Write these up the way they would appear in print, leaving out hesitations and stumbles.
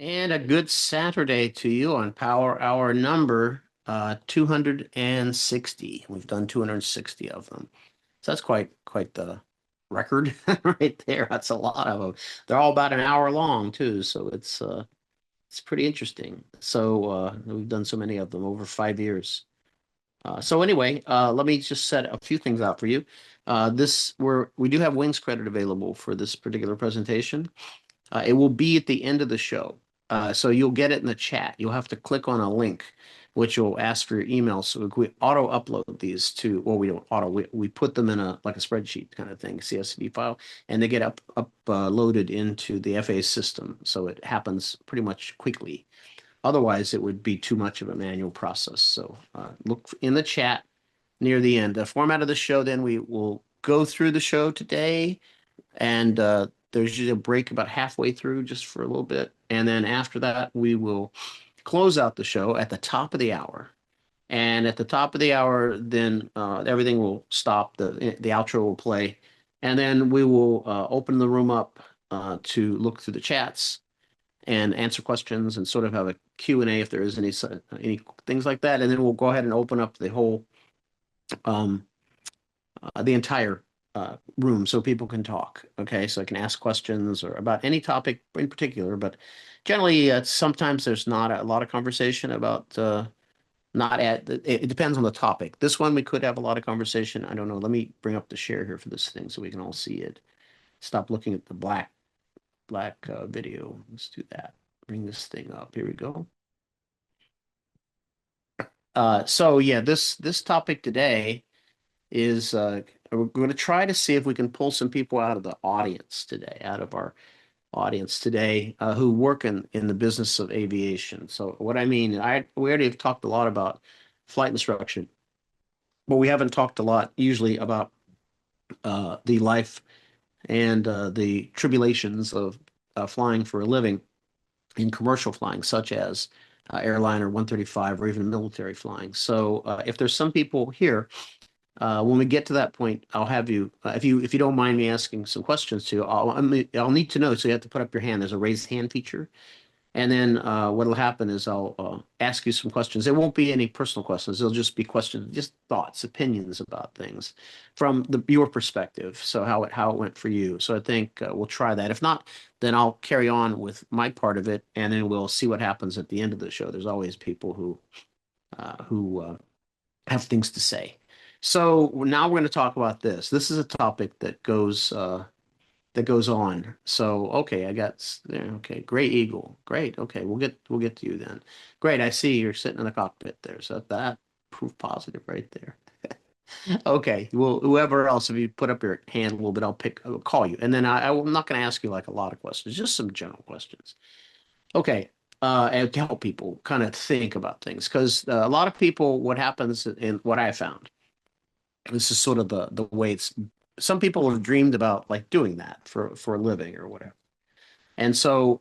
And a good Saturday to you on Power Hour number 260. We've done 260 of them. So that's quite the record right there. That's a lot of them. They're all about an hour long too, so it's pretty interesting. So we've done so many of them over 5 years. So anyway, let me just set a few things out for you. We do have Wings credit available for this particular presentation. It will be at the end of the show. So you'll get it in the chat. You'll have to click on a link, which will ask for your email. So we auto upload these to, well, we don't auto, we put them in a like a spreadsheet kind of thing, CSV file, and they get loaded into the FA system. So it happens pretty much quickly. Otherwise, it would be too much of a manual process. So look in the chat near the end. The format of the show, then we will go through the show today and there's usually a break about halfway through just for a little bit. And then after that, we will close out the show at the top of the hour. And at the top of the hour, then everything will stop. The outro will play. And then we will open the room up to look through the chats and answer questions and sort of have a Q&A if there is any things like that. And then we'll go ahead and open up um, the entire room so people can talk. Okay, so I can ask questions or about any topic in particular, but generally, sometimes there's not a lot of conversation about not at it depends on the topic. This one we could have a lot of conversation. I don't know. Let me bring up the share here for this thing so we can all see it. Stop looking at the black video. Let's do that. Bring this thing up. Here we go. So yeah, this topic today is we're going to try to see if we can pull some people out of the audience today, out of our audience today, who work in the business of aviation. So what I mean, we already have talked a lot about flight instruction, but we haven't talked a lot usually about the life and the tribulations of flying for a living in commercial flying, such as airliner 135 or even military flying. So if there's some people here when we get to that point, I'll have you, if you don't mind me asking some questions to you, I'll need to know. So you have to put up your hand. There's a raised hand feature, and then what'll happen is I'll ask you some questions. There won't be any personal questions. They'll just be questions, just thoughts, opinions about things from your perspective. So how it went for you. So I think we'll try that. If not, then I'll carry on with my part of it, and then we'll see what happens at the end of the show. There's always people who have things to say. So now we're going to talk about this. This is a topic that goes on. So okay, okay, Gray Eagle. Great. Okay, we'll get to you then. Great. I see you're sitting in the cockpit there. So that proof positive right there. Okay. Well, whoever else, if you put up your hand a little bit, I'll call you. And then I'm not going to ask you like a lot of questions, just some general questions. Okay. And to help people kind of think about things, because a lot of people, what happens in what I found, this is sort of the way it's. Some people have dreamed about like doing that for a living or whatever, and so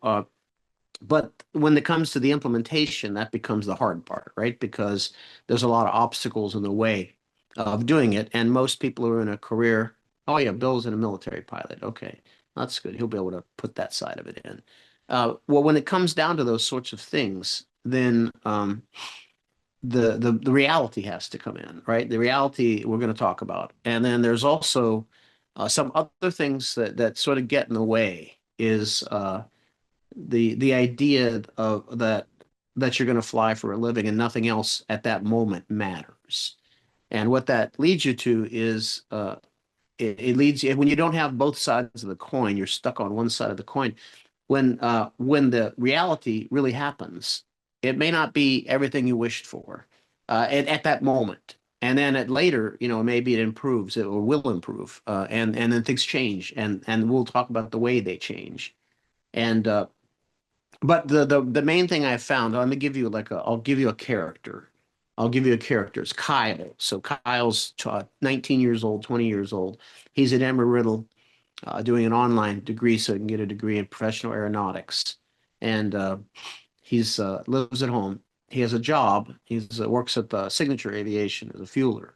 but when it comes to the implementation, that becomes the hard part, right? Because there's a lot of obstacles in the way of doing it, and most people who are in a career. Oh yeah, Bill's in a military pilot. Okay, that's good. He'll be able to put that side of it in. Well, when it comes down to those sorts of things, then the reality has to come in, right? The reality we're going to talk about, and then there's also some other things that sort of get in the way is the idea of that you're going to fly for a living and nothing else at that moment matters. And what that leads you to is it leads you when you don't have both sides of the coin, you're stuck on one side of the coin. When the reality really happens, it may not be everything you wished for at that moment. And then at later, maybe it improves, it or will improve, and then things change, and we'll talk about the way they change. And but the main thing I found, let me give you I'll give you a character. I'll give you a character. It's Kyle. So Kyle's 19 years old, 20 years old. He's at Embry-Riddle doing an online degree so he can get a degree in professional aeronautics. And he's lives at home. He has a job. He's works at the Signature Aviation as a fueler,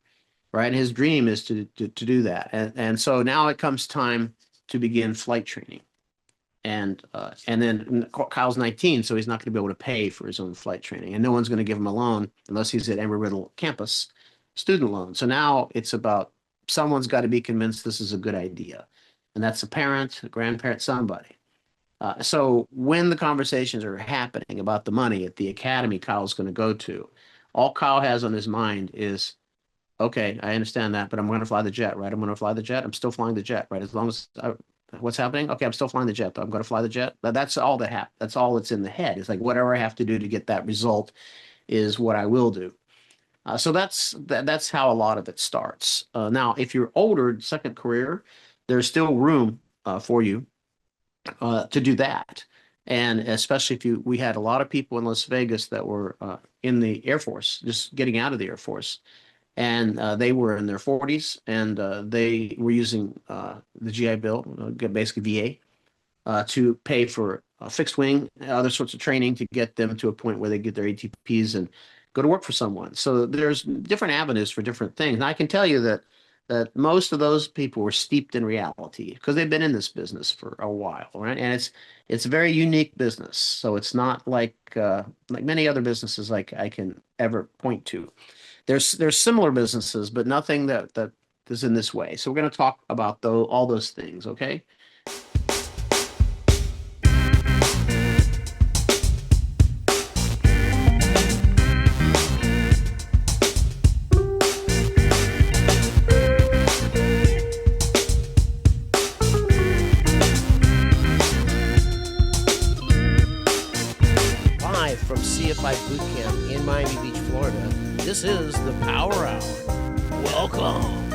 right? And his dream is to do that. And so now it comes time to begin flight training. And then Kyle's 19, so he's not going to be able to pay for his own flight training, and no one's going to give him a loan unless he's at Embry-Riddle campus, student loan. So now it's about someone's got to be convinced this is a good idea, and that's a parent, a grandparent, somebody. So when the conversations are happening about the money at the academy Kyle's going to go to, all Kyle has on his mind is, okay, I understand that, but I'm going to fly the jet, right? I'm going to fly the jet. I'm still flying the jet, right? As long as what's happening? Okay, I'm still flying the jet, though. I'm going to fly the jet. That's all that happens. That's all that's in the head. It's like whatever I have to do to get that result is what I will do. So that's how a lot of it starts. Now, if you're older, second career, there's still room for you to do that. And especially if we had a lot of people in Las Vegas that were in the Air Force, just getting out of the Air Force, and they were in their 40s, and they were using the GI Bill, basically VA, to pay for fixed wing, other sorts of training to get them to a point where they get their ATPs and go to work for someone. So there's different avenues for different things. And I can tell you that most of those people were steeped in reality because they've been in this business for a while, right? And it's a very unique business. So it's not like many other businesses like I can ever point to. There's similar businesses, but nothing that is in this way. So we're going to talk about all those things, okay? Live from CFI Bootcamp in Miami Beach, Florida, this is the Power Hour. Welcome.